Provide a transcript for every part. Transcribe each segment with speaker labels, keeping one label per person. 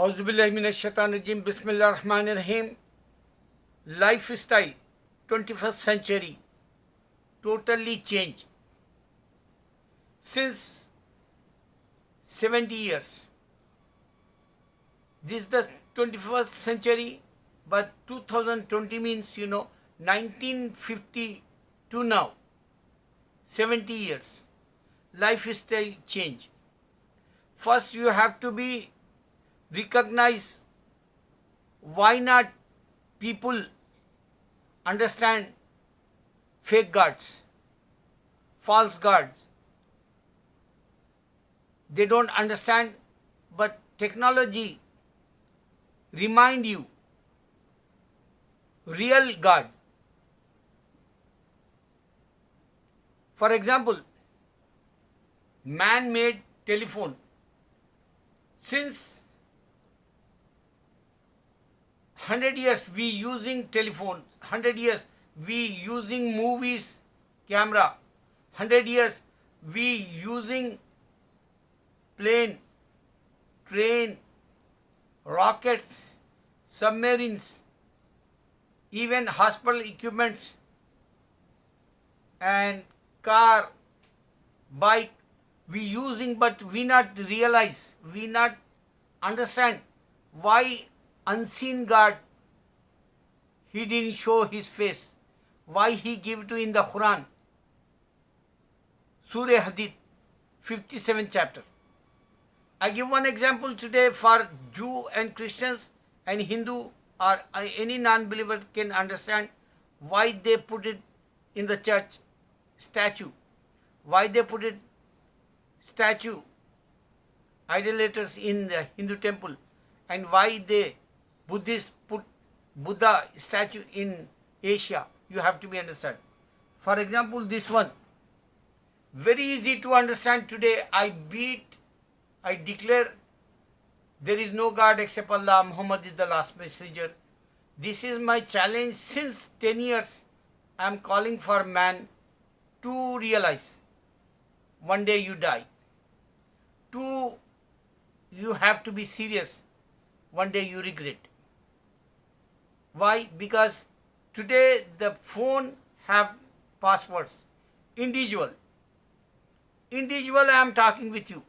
Speaker 1: Auzubillahiminash-shaitanir-rajim. Bismillahir-rahmanir-rahim. Lifestyle, 21st century, totally changed. Since 70 years. This is the 21st century, but 2020 means, 1950 to now, 70 years. Lifestyle change. First, you have to be recognize why not people understand fake gods, false gods. They don't understand, but technology remind you real God. For example, man-made telephone. Since 100 years we using telephone, 100 years we using movies, camera, 100 years we using plane, train, rockets, submarines, even hospital equipments and car, bike we using, but we not realize, we not understand why unseen God, He didn't show His face, why He gave to in the Quran, Surah Hadith, 57th chapter. I give one example today for Jew and Christians and Hindu or any non-believer can understand why they put it in the church statue, why they put it statue, idolaters in the Hindu temple, and why they Buddhists put Buddha statue in Asia. You have to be understand. For example, this one, very easy to understand today. I declare there is no God except Allah, Muhammad is the last messenger. This is my challenge since 10 years. I am calling for man to realize one day you die. Two, you have to be serious. One day you regret. Why? Because today the phone have passwords. Individual I am talking with you.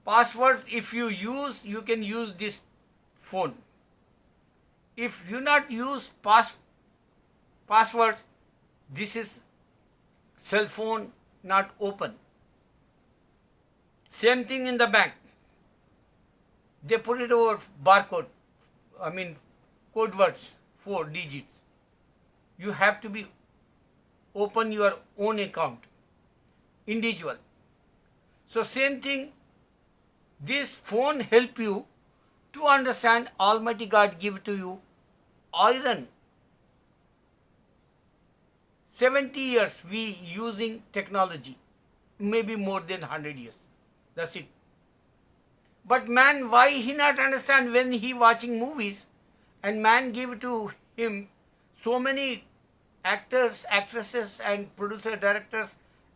Speaker 1: Passwords, if you use, you can use this phone. If you not use passwords, this is cell phone not open. Same thing in the bank. They put it over barcode, code words, 4 digits. You have to be open your own account, individual. So same thing, this phone help you to understand Almighty God give to you iron. 70 years we using technology, maybe more than 100 years. That's it. But man, why he not understand when he watching movies and man give to him so many actors, actresses and producer, directors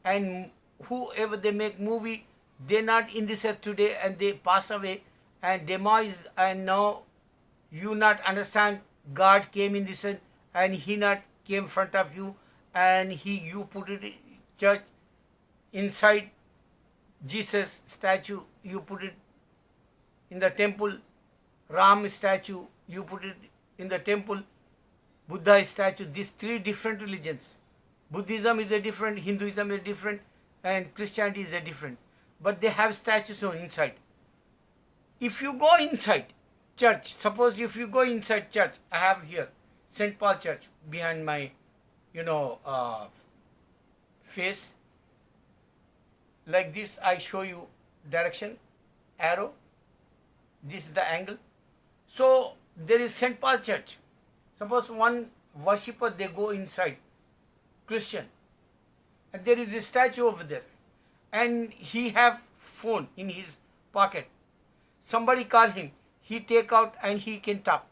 Speaker 1: and whoever they make movie, they not in this earth today and they pass away and demise, and now you not understand God came in this earth and He not came in front of you and you put it in church inside Jesus statue, you put it in the temple, Ram statue, you put it in the temple, Buddha statue. These 3 different religions. Buddhism is a different, Hinduism is different, and Christianity is a different. But they have statues on inside. If you go inside church, suppose if you go inside church, I have here St. Paul Church behind my, face. Like this, I show you direction, arrow. This is the angle. So there is St. Paul Church. Suppose one worshipper, they go inside, Christian, and there is a statue over there, and he have phone in his pocket. Somebody call him, he take out and he can talk.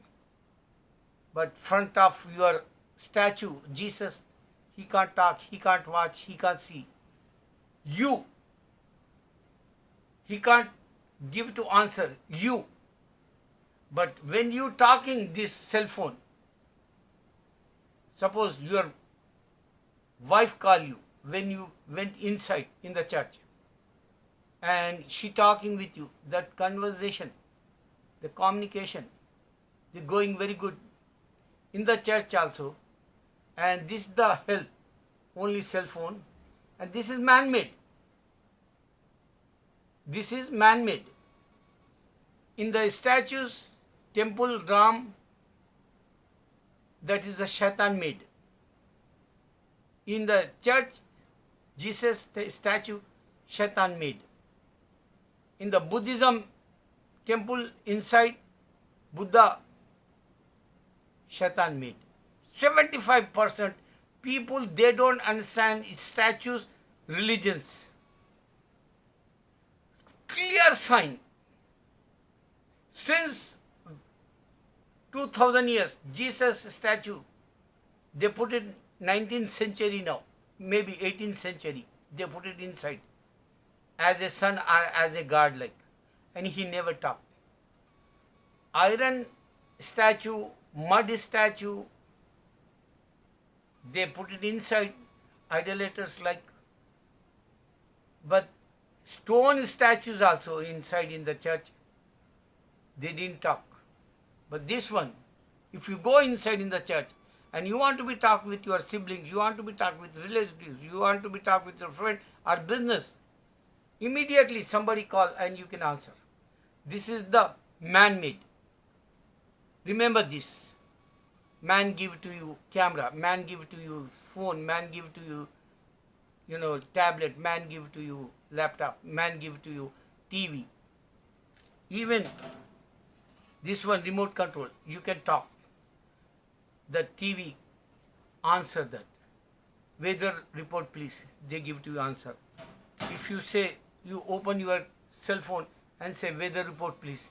Speaker 1: But front of your statue, Jesus, he can't talk, he can't watch, he can't see. He can't give to answer you. But when you talking this cell phone, suppose your wife call you when you went inside in the church and she talking with you, that conversation, the communication, they going very good in the church also, and this the help, only cell phone, and this is man-made. This is man-made. In the statues, temple, Ram, that is the shaitan made. In the church, Jesus statue, shaitan made. In the Buddhism temple inside, Buddha, shaitan made. 75% people, they don't understand statues, religions. Clear sign. Since 2000 years, Jesus statue, they put it 19th century now, maybe 18th century, they put it inside as a son or as a god like, and he never talked. Iron statue, mud statue, they put it inside, idolaters like, but stone statues also inside in the church, they didn't talk. But this one, if you go inside in the church and you want to be talk with your siblings, you want to be talk with relatives, you want to be talk with your friend or business, immediately somebody call and you can answer. This is the man-made. Remember this. Man give to you camera, man give to you phone, man give to you, tablet, man give to you laptop, man give to you TV. Even this one, remote control, you can talk. The TV answer that. Weather report please, they give to you answer. If you say, you open your cell phone and say weather report please,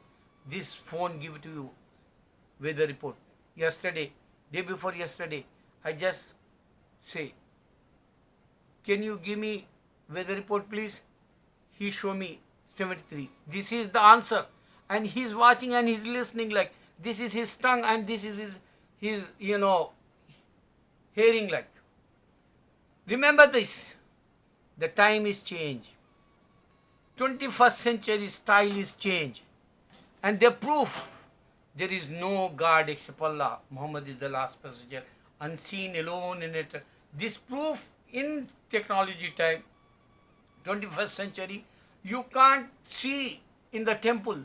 Speaker 1: this phone give to you weather report. Yesterday, day before yesterday, I just say, can you give me weather report please? He show me 73. This is the answer. And he's watching and he's listening like, this is his tongue and this is his hearing like. Remember this, the time is changed. 21st century style is changed. And the proof, there is no God except Allah. Muhammad is the last messenger, unseen, alone in it. This proof in technology time, 21st century, you can't see in the temple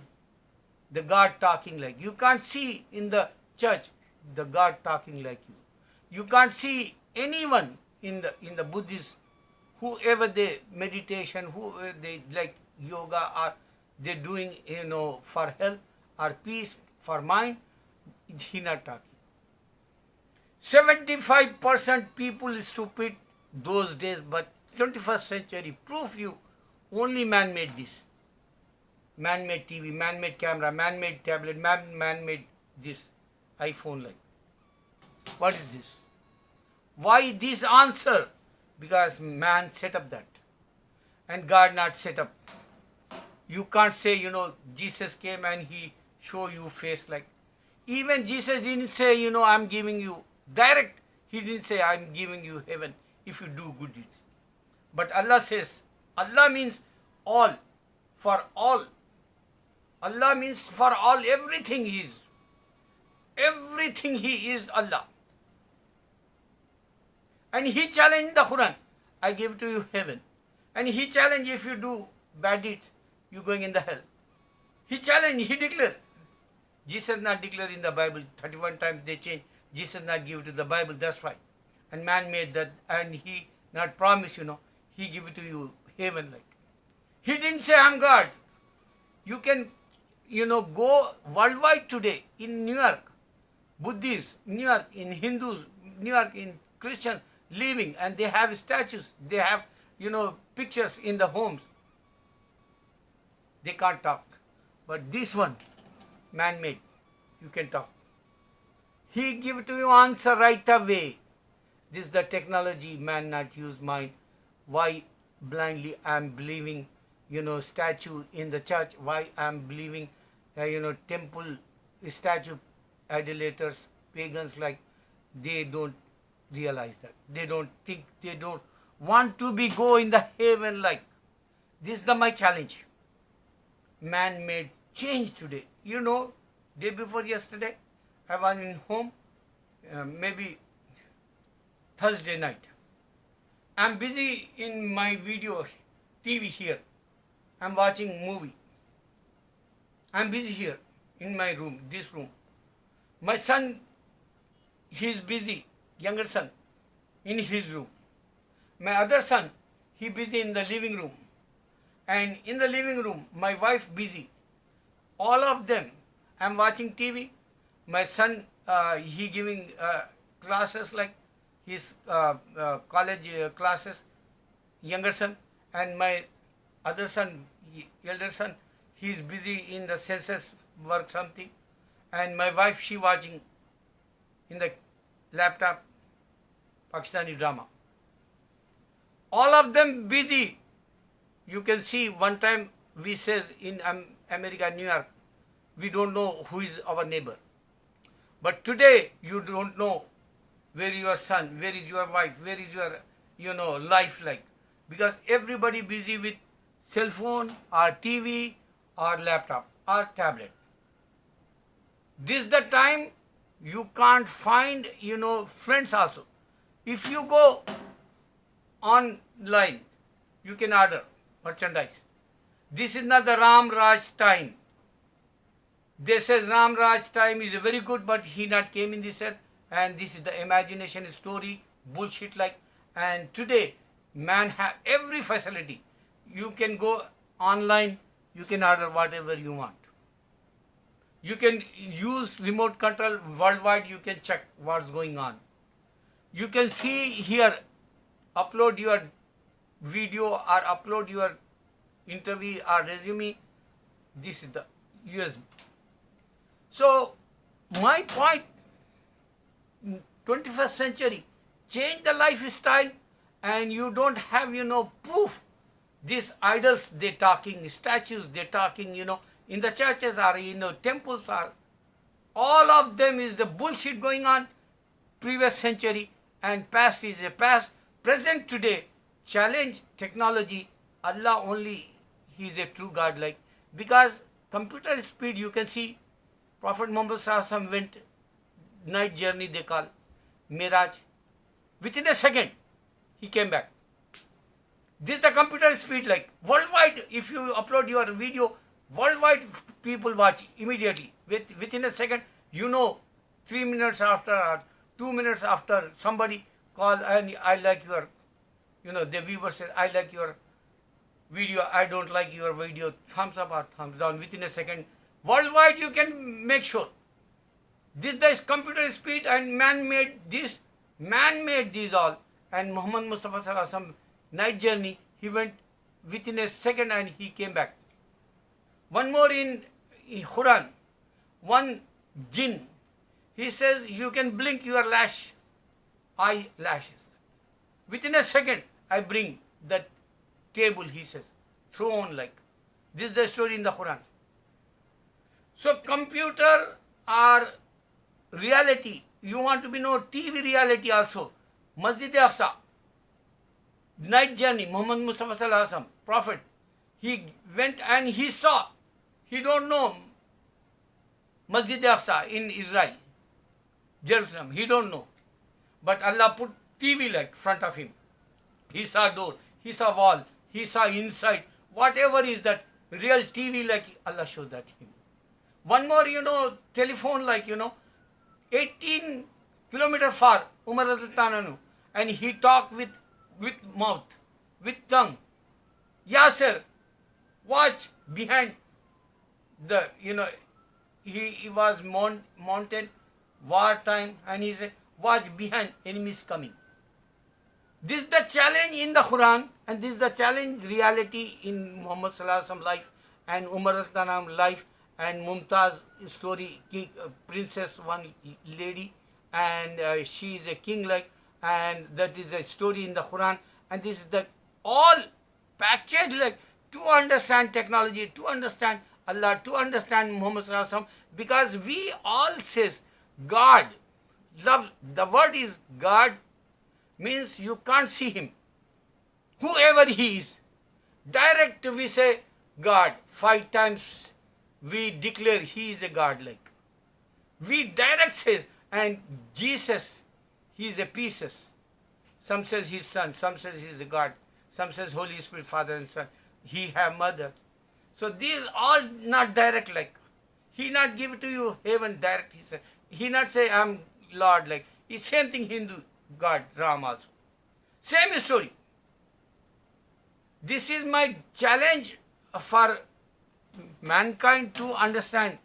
Speaker 1: the God talking like you. You can't see in the church the God talking like you. You can't see anyone in the Buddhist, whoever they meditation, whoever they like yoga or they doing for health or peace for mind, he not talking. 75% people stupid those days, but 21st century proof you only man made this. Man-made TV, man-made camera, man-made tablet, man-made this iPhone like. What is this? Why this answer? Because man set up that. And God not set up. You can't say, Jesus came and he show you face like. Even Jesus didn't say, I'm giving you direct. He didn't say, I'm giving you heaven if you do good deeds. But Allah says, Allah means all, for all. Allah means for all, everything He is. Everything He is Allah. And He challenged the Quran, I give to you heaven. And He challenged, if you do bad deeds, you going in the hell. He challenged, He declared. Jesus not declared in the Bible. 31 times they changed. Jesus not give to the Bible, that's why. And man made that, and He not promised, He give it to you heaven like. He didn't say, I'm God. You can go worldwide today in New York, Buddhists, New York, in Hindus, New York, in Christians living, and they have statues, they have, pictures in the homes. They can't talk. But this one, man-made, you can talk. He give to you answer right away. This is the technology, man not use mind. Why blindly I am believing statue in the church, why I'm believing, temple statue idolaters, pagans, like, they don't realize that. They don't think, they don't want to be go in the heaven like. This is my challenge. Man-made change today. Day before yesterday, I was in home, maybe Thursday night. I'm busy in my video, TV here. I'm watching movie. I'm busy here in my room, this room. My son, he's busy, younger son, in his room. My other son, he busy in the living room. And in the living room, my wife busy. All of them, I'm watching TV. My son, he giving classes, like his college classes, younger son. And my other son, elder son, he's busy in the census work something. And my wife, she watching in the laptop Pakistani drama. All of them busy. You can see one time we says in America, New York, we don't know who is our neighbor. But today you don't know where is your son, where is your wife, where is your life like. Because everybody busy with cell phone or TV or laptop or tablet. This is the time you can't find, friends also. If you go online, you can order merchandise. This is not the Ram Raj time. They says Ram Raj time is very good, but he not came in this earth, and this is the imagination story, bullshit like. And today, man have every facility. You can go online, you can order whatever you want. You can use remote control worldwide, you can check what's going on. You can see here, upload your video or upload your interview or resume. This is the USB. So, my point, 21st century, change the lifestyle, and you don't have, proof. These idols, they talking, statues, they talking, in the churches or, temples are, all of them is the bullshit going on. Previous century and past is a past. Present today, challenge technology. Allah only, He is a true God like. Because computer speed, you can see, Prophet Muhammad Sallallahu Alaihi Wasallam went night journey, they call Miraj. Within a second, he came back. This is the computer speed like. Worldwide, if you upload your video, worldwide people watch immediately. Within a second, 3 minutes after or 2 minutes after somebody call and I like your, the viewer says, I like your video, I don't like your video, thumbs up or thumbs down. Within a second, worldwide you can make sure. This is computer speed, and man made these all. And Muhammad Mustafa Sallallahu Alaihi Wasallam night journey, he went within a second and he came back. One more in Quran, one jinn, he says you can blink your eyelashes. Within a second, I bring that table, he says, throne like. This is the story in the Quran. So computer or reality, you want to be know TV reality also. Masjid Aqsa, night journey, Muhammad Mustafa Sallallahu Alaihi Wasallam, Prophet, he went and he saw, he don't know Masjid Aqsa in Israel, Jerusalem, he don't know. But Allah put TV like front of him. He saw door, he saw wall, he saw inside, whatever is that real TV like, Allah showed that him. One more, telephone like, 18 kilometers far, Umar Radhiallahu, and he talked with mouth, with tongue. Yasser, watch behind the, he was mountain, war time, and he said, watch behind, enemies coming. This is the challenge in the Quran, and this is the challenge reality in Muhammad Sallallahu Alaihi Wasallam life and Umar Radhiallahu life and Mumtaz story, princess, one lady, and she is a king like, and that is a story in the Quran, and this is the all package like to understand technology, to understand Allah, to understand Muhammad Sallallahu Alaihi Wasallam, because we all says God, love, the word is God means you can't see him. Whoever he is, direct we say God. 5 times we declare he is a God like. We direct says, and Jesus, he is a pieces. Some says his son, some says he is a God, some says Holy Spirit, Father and Son. He have mother. So these all not direct like. He not give to you heaven direct. He not say I'm Lord like. It's same thing Hindu God Ram also. Same story. This is my challenge for mankind to understand.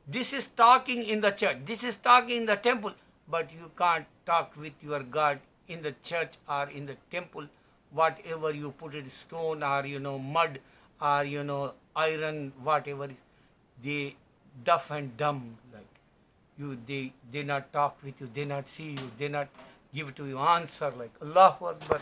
Speaker 1: This is talking in the church. This is talking in the temple. But you can't talk with your God in the church or in the temple. Whatever you put it, stone or mud or iron, whatever is, they deaf and dumb like you. They not talk with you. They not see you. They not give to you answer like Allahu Akbar.